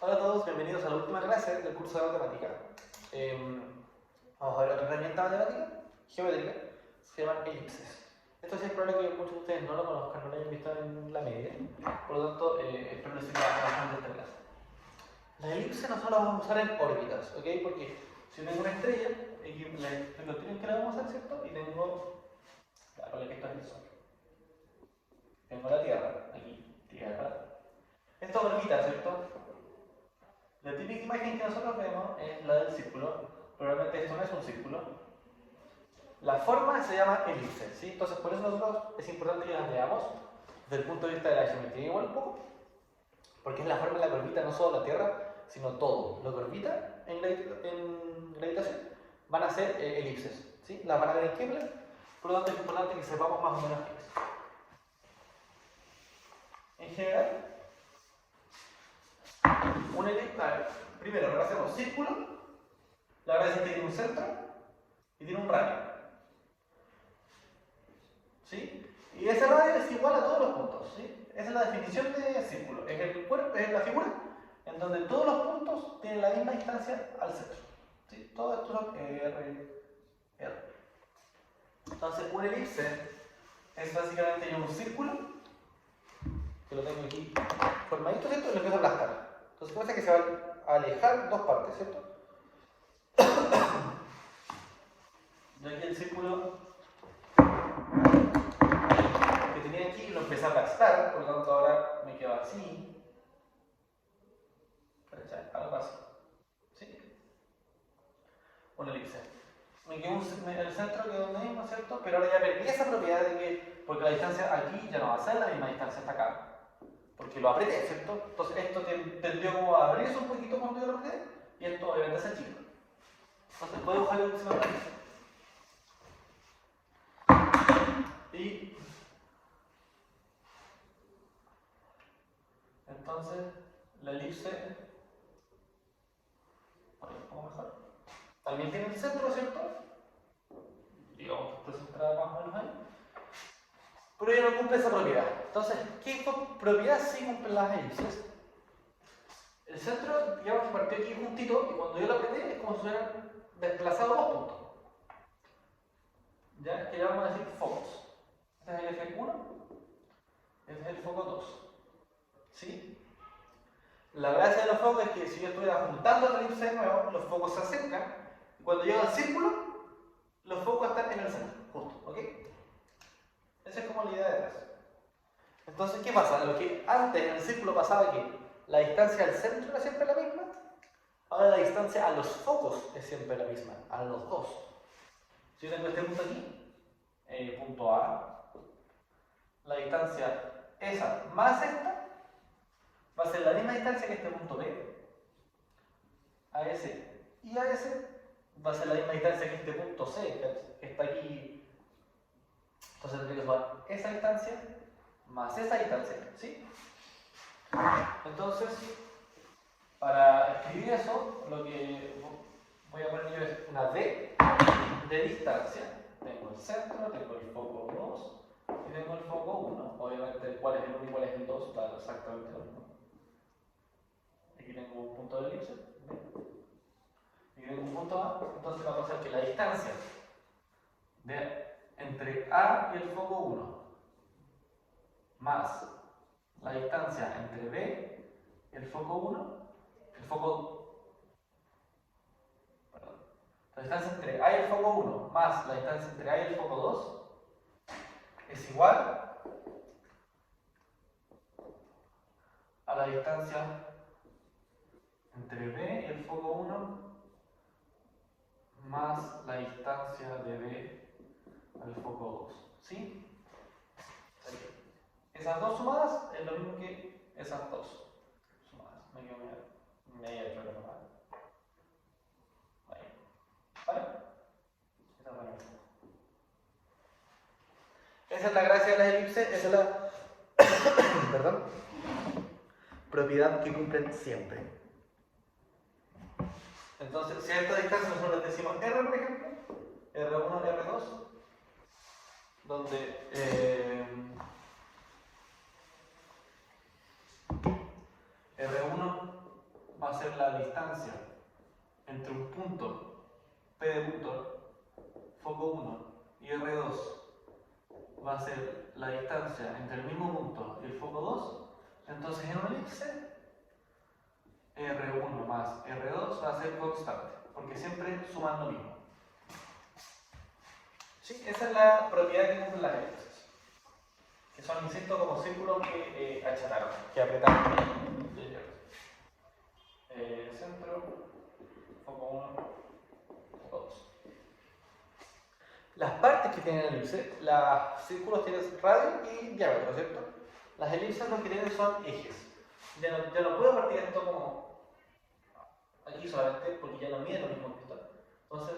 Hola a todos, bienvenidos a la última clase del curso de matemática. Vamos a ver otra herramienta matemática, geométrica, se llaman elipses. Esto sí es probable que muchos de ustedes no lo conozcan, no lo hayan visto en la media, por lo tanto espero les sirva bastante esta clase. Las elipses nosotros las vamos a usar en órbitas, ¿ok? Porque si tengo una estrella, lo tienen que la vamos a hacer, ¿cierto? Y tengo, por que esto es el Sol. Tengo la Tierra, aquí, Tierra. Esto orbita, ¿cierto? La típica imagen que nosotros vemos es la del círculo, probablemente esto no es un círculo. La forma se llama elipse, ¿sí? Entonces por eso nosotros es importante que las veamos desde el punto de vista de la geometría igual un poco, porque es la forma en la que orbita no solo la Tierra, sino todo lo que orbita en gravitación van a ser elipses, ¿sí? Las van a ver en Kepler, por lo tanto es importante que sepamos más o menos qué es. En general, una elipse, primero repasemos círculo, la verdad es que tiene un centro y tiene un radio, ¿sí? Y ese radio es igual a todos los puntos, ¿sí? Esa es la definición de círculo, es el cuerpo, es la figura en donde todos los puntos tienen la misma distancia al centro, ¿sí? Todo esto es R. Entonces una elipse es básicamente un círculo, que lo tengo aquí formadito, ¿cierto? Y lo empiezo a aplastar. Entonces parece que se van a alejar dos partes, ¿cierto? Yo aquí el círculo que tenía aquí lo empecé a aplastar, por lo tanto ahora me quedo así. Algo así. ¿Sí? Una elipse. Me quedó el centro quedó donde mismo, ¿cierto? Pero ahora ya perdí esa propiedad de que, porque la distancia aquí ya no va a ser la misma distancia hasta acá. Porque lo apreté, ¿cierto? Entonces esto tendió como a abrirse un poquito cuando yo lo apreté, y esto obviamente se achica. Entonces puedo dibujar el último elipse. Y entonces la elipse, un poco mejor, también tiene el centro, ¿cierto? Digamos que está centrada más o menos ahí. Pero ya no cumple esa propiedad. Entonces, ¿qué propiedad sí cumplen las elipses? El centro, digamos que partió aquí juntito, y cuando yo lo apreté es como si hubieran desplazado dos puntos. ¿Ya? Que le vamos a decir focos. Este es el eje 1, este es el foco 2. ¿Sí? La gracia de los focos es que si yo estuviera juntando la elipse de nuevo, los focos se acercan, y cuando llego al círculo, los focos están en el centro, justo, ¿ok? Esa es como la idea detrás. Entonces, ¿qué pasa? Lo que antes en el círculo pasaba que la distancia al centro era siempre la misma, ahora la distancia a los focos es siempre la misma, a los dos. Si yo tengo este punto aquí, punto A, la distancia esa más esta va a ser la misma distancia que este punto B, a ese y a ese va a ser la misma distancia que este punto C, que está aquí. Entonces tendría que sumar esa distancia más esa distancia, ¿sí? Entonces, para escribir eso, lo que voy a poner yo es una D de distancia. Tengo el centro, tengo el foco 2 y tengo el foco 1. Obviamente, cuál es el 1 y cuál es el 2 da exactamente lo mismo. Aquí tengo un punto de elipse, ¿ve? Aquí tengo un punto A, entonces va a pasar que la distancia entre A y el foco 1 más la distancia entre B y el foco 1, la distancia entre A y el foco 1 más la distancia entre A y el foco 2 es igual a la distancia entre B y el foco 1 más la distancia de B al foco 2. ¿Sí? Esas dos sumadas es lo mismo que esas dos sumadas. Me quedo media de problema. Ahí. ¿Vale? Esa es la gracia de las elipses, esa es la perdón, propiedad que cumplen siempre. Entonces, si a esta distancia nosotros le decimos R, por ejemplo, R1, R2, donde R1 a ser la distancia entre un punto P de punto, foco 1 y R2 va a ser la distancia entre el mismo punto y el foco 2, entonces en una elipse R1 más R2 va a ser constante, porque siempre suman lo mismo. ¿Sí? Esa es la propiedad que cumplen las elipses, que son, insisto, como círculos que achataron, que apretaron. Centro, foco 1, foco 2. Las partes que tienen elipse, los círculos tienen radio y diámetro, ¿cierto? Las elipses lo que tienen son ejes. Ya no puedo partir esto como aquí solamente, porque ya no mide lo mismo que esto. Entonces,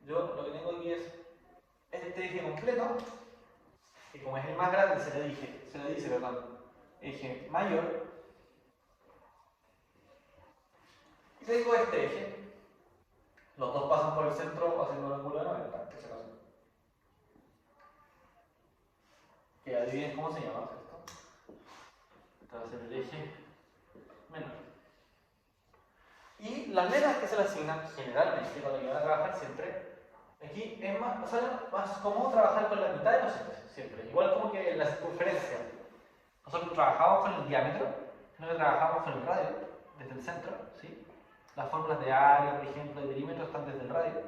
yo lo que tengo aquí es este eje completo, que como es el más grande, se le dice, eje mayor. Y tengo este eje. Los dos pasan por el centro haciendo un ángulo de 90, que se lo hacen. Que adivinen cómo se llama, ¿cierto? Este va a ser el eje menor. Y las medidas que se le asignan generalmente, cuando van a trabajar siempre, aquí es más cómodo trabajar con la mitad de los ejes, siempre. Igual como que la circunferencia. Nosotros trabajamos con el diámetro, no que trabajamos con el radio, desde el centro, ¿sí? Las fórmulas de área, por ejemplo, de perímetro están desde el radio.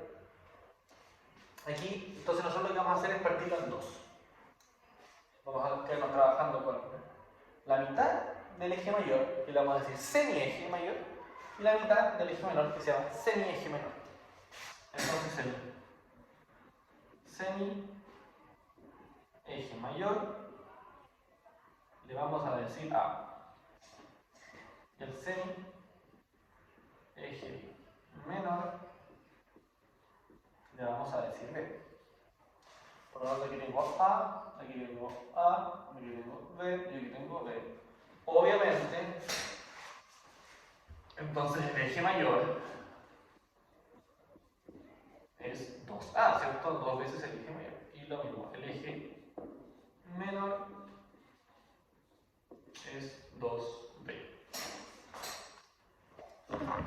Aquí, entonces nosotros lo que vamos a hacer es partirlo en dos. Vamos a quedarnos trabajando con la mitad del eje mayor, que le vamos a decir semieje mayor, y la mitad del eje menor, que se llama semieje menor. Entonces el semieje mayor le vamos a decir A. Y el semieje menor le vamos a decir B. Por lo tanto, aquí tengo A, aquí tengo A, aquí tengo B y aquí tengo B. Obviamente, entonces el eje mayor es 2A, ¿cierto? Dos veces el eje mayor. Y lo mismo, el eje menor es 2B.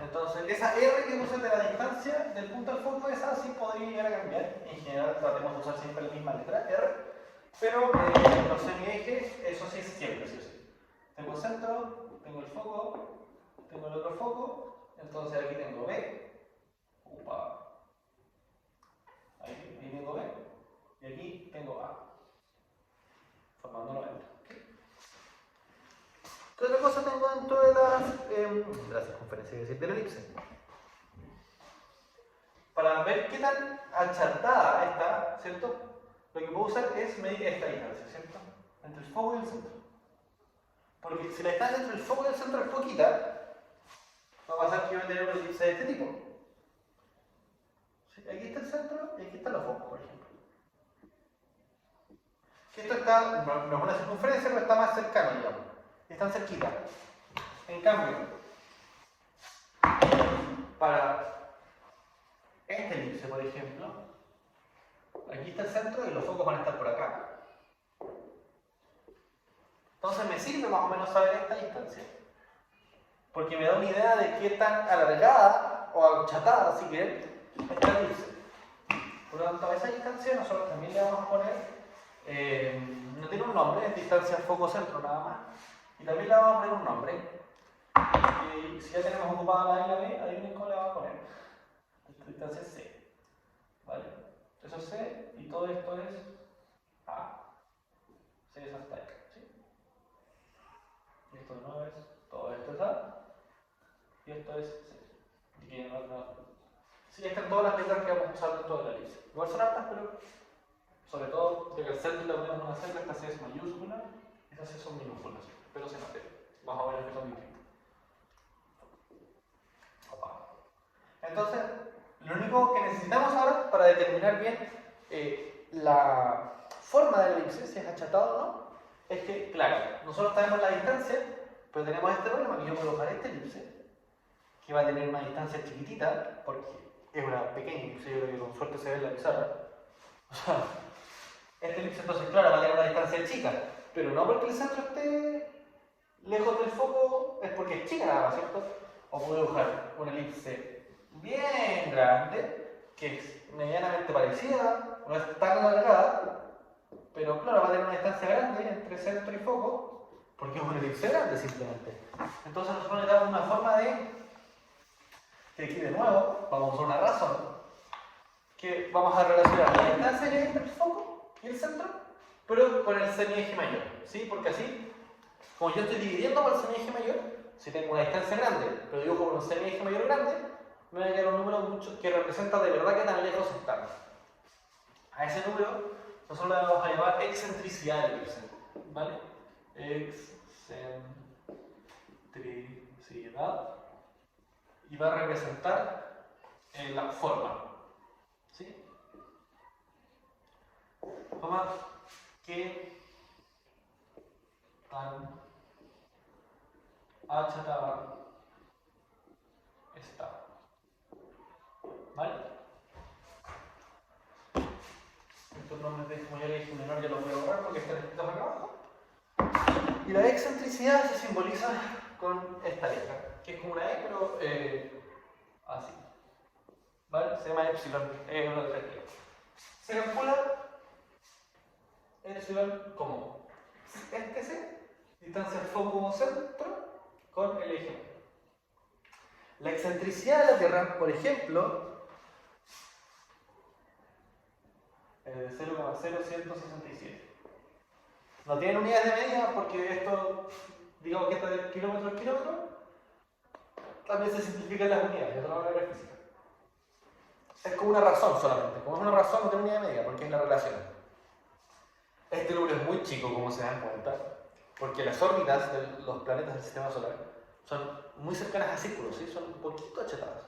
Entonces, esa R que puse de la distancia del punto al foco, esa sí podría llegar a cambiar. En general, tratemos de usar siempre la misma letra, R. Pero los semiejes, eso sí es siempre, sí o sí. Tengo el centro, tengo el foco, tengo el otro foco. Entonces, aquí tengo B. Upa. Ahí tengo B. Y aquí tengo A. Formando 90. ¿Qué otra cosa tengo dentro de la circunferencia, es decir, de la elipse? Para ver qué tan achatada está, ¿cierto? Lo que puedo usar es medir esta distancia, ¿cierto? Entre el foco y el centro. Porque si la distancia entre el foco y el centro es poquita, va a pasar que yo voy a tener una elipse de este tipo. ¿Sí? Aquí está el centro y aquí están los focos, por ejemplo. Que esto está, no es una circunferencia, pero está más cercano, digamos. Están cerquita. En cambio, para este elipse, por ejemplo, aquí está el centro y los focos van a estar por acá. Entonces me sirve más o menos saber esta distancia, porque me da una idea de qué tan alargada o achatada, si quieren, está el elipse. Por lo tanto, a esa distancia nosotros también le vamos a poner, no tiene un nombre, es distancia foco-centro nada más. Y también le vamos a poner un nombre. Y si ya tenemos ocupada la A y la B, adivinen cómo le vamos a poner. Esta distancia es C. ¿Vale? Eso es C y todo esto es A. C es hasta ahí. ¿Sí? Y esto no es. Todo esto es A. Y esto es C. Y que no. Sí, están todas las letras que vamos a usar dentro de la elipse. Igual son hartas, pero sobre todo, de que el centro le ponemos una C, esta C es mayúscula, estas C son minúsculas. Pero se note, más o menos que son distintos. Opa. Entonces, lo único que necesitamos ahora para determinar bien la forma de la elipse, si es achatado o no, es que, claro, nosotros sabemos la distancia, pero tenemos este problema que yo puedo colocar esta elipse, que va a tener una distancia chiquitita, porque es una pequeña elipse, yo creo que con suerte se ve en la pizarra. O sea, esta elipse entonces, claro, va a tener una distancia chica, pero no porque el centro esté lejos del foco, es porque es chica nada más, ¿cierto? O puedo dibujar una elipse bien grande, que es medianamente parecida, no es tan alargada, pero claro, va a tener una distancia grande entre centro y foco, porque es una elipse grande simplemente. Entonces nosotros le damos una forma de, que aquí de nuevo vamos a usar una razón, que vamos a relacionar la distancia que hay entre el foco y el centro, pero con el semieje mayor, ¿sí? Porque así, como yo estoy dividiendo por el semieje mayor, si tengo una distancia grande, pero dibujo por un semieje mayor grande, me va a quedar un número mucho que representa de verdad que tan lejos estamos. A ese número nosotros le vamos a llamar excentricidad del elipse, ¿vale? Excentricidad, y va a representar la forma, ¿sí? Forma que tan achatada está, ¿vale? Estos nombres de, como ya le dije, menor ya los voy a borrar porque están escritos acá abajo. Y la excentricidad se simboliza con esta letra, que es como una E, pero así. ¿Vale? Se llama epsilon, es una letra aquí. Se calcula epsilon como este C, distancia foco-centro, con el eje. La excentricidad de la Tierra, por ejemplo, es de 0,0167. No tienen unidades de medida porque esto, digamos que está de kilómetro a kilómetro, también se simplifican las unidades de otra manera física. Es como una razón solamente. Como es una razón, no tiene unidad de medida porque es la relación. Este número es muy chico, como se dan cuenta, porque las órbitas de los planetas del sistema solar son muy cercanas a círculos, ¿sí? Son un poquito achatadas.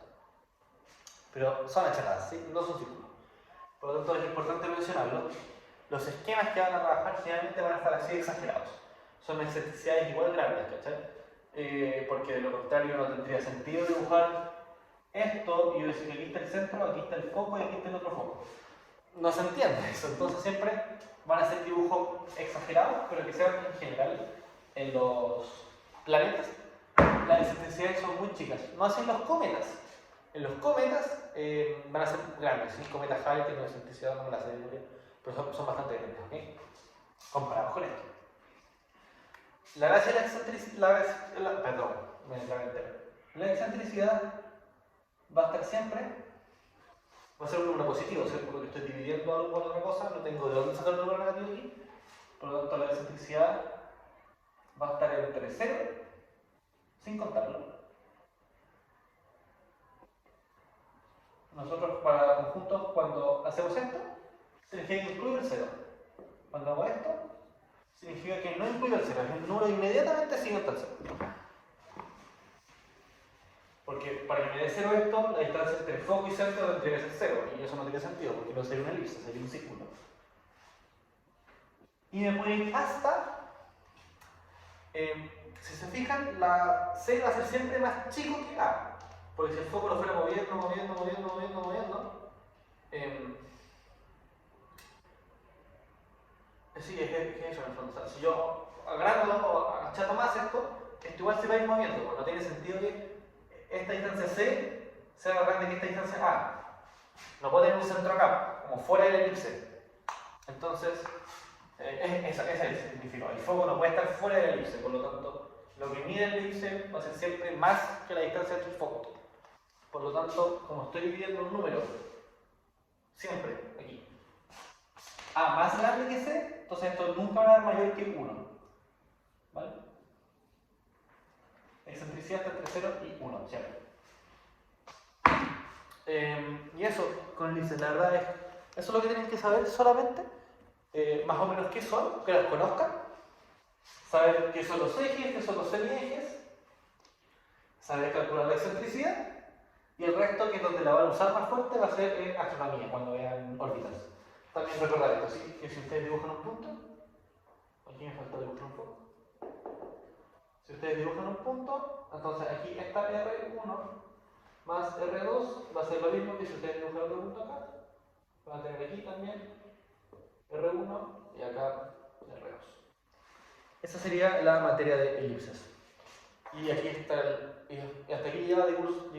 Pero son achatadas, ¿sí? No son círculos. Por lo tanto, es importante mencionarlo. Los esquemas que van a trabajar generalmente van a estar así exagerados. Son excentricidades igual grandes, ¿cachai? Porque de lo contrario no tendría sentido dibujar esto y decir aquí está el centro, aquí está el foco y aquí está el otro foco. No se entiende eso, entonces siempre van a ser dibujos exagerados, pero que sean en general en los planetas. Las excentricidades son muy chicas, no así en los cometas. En los cometas van a ser grandes, ¿sí? Cometas Halley tienen una excentricidad, no me la sé de memoria, pero son bastante grandes, ¿ok? Comparados con esto. La gracia de la excentricidad, perdón, me trabé entero. La excentricidad va a estar siempre, va a ser un número positivo, ¿cierto? Porque estoy dividiendo algo por otra cosa, no tengo de dónde sacar un número negativo aquí, por lo tanto la excentricidad va a estar entre 0, sin contarlo. Nosotros para conjuntos, cuando hacemos esto, significa que incluye el 0. Cuando hago esto, significa que no incluye el 0, es el número inmediatamente siguiente al 0. Porque para que me dé 0 esto, la distancia entre foco y centro tendría que ser 0, y eso no tiene sentido, porque no sería una elipse, sería un círculo. Y me puede ir hasta, si se fijan, la C va a ser siempre más chico que A. Porque si el foco lo fuera moviendo, sí, es eso en el fondo. O sea, si yo agrando o achato más esto igual se va a ir moviendo, porque no tiene sentido que esta distancia C sea más grande que esta distancia A. No puede tener un centro acá, como fuera del elipse. Entonces, ese es el significado. El foco no puede estar fuera del elipse, por lo tanto, lo que mide el elipse va a ser siempre más que la distancia entre el foco. Por lo tanto, como estoy dividiendo un número, siempre aquí, A más grande que C, entonces esto nunca va a dar mayor que 1. ¿Vale? Excentricidad está entre 0 y 1, siempre. Y eso, con el elipse, la verdad es, eso es lo que tienen que saber solamente, más o menos qué son, que las conozcan, saber qué son los ejes, qué son los semiejes, saber calcular la excentricidad, y el resto, que es donde la van a usar más fuerte, va a ser en astronomía, cuando vean órbitas. También recordar esto, ¿sí? Que si ustedes dibujan un punto, aquí me falta dibujar un poco. Si ustedes dibujan un punto, entonces aquí está R1 más R2 va a ser lo mismo que si ustedes dibujan otro punto acá. Van a tener aquí también R1 y acá R2. Esa sería la materia de elipses. Y aquí está y hasta aquí ya llega de curso,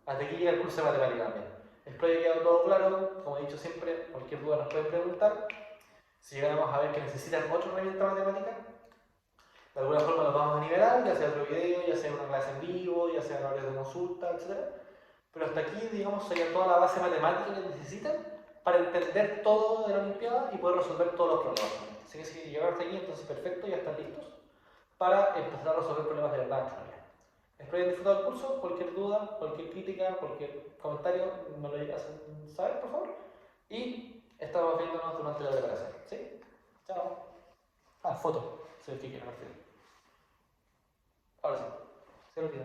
hasta aquí llega el curso de matemática también. Espero que haya quedado todo claro. Como he dicho siempre, cualquier duda nos pueden preguntar. Si llegamos a ver que necesitan otra herramienta matemática, de alguna forma los vamos a nivelar, ya sea otro video, ya sea una clase en vivo, ya sea una hora de consulta, etc. Pero hasta aquí, digamos, sería toda la base matemática que necesitan para entender todo de la Olimpiada y poder resolver todos los problemas. Así que si llegaron hasta aquí, entonces perfecto, ya están listos para empezar a resolver problemas de verdad en astronomía. Espero que hayan disfrutado del curso. Cualquier duda, cualquier crítica, cualquier comentario, me lo hacen saber, por favor. Y estamos viéndonos durante la preparación. ¿Sí? Chao. Ah, foto. Se ve que quieren al final. Ahora sí. Se lo olvidó.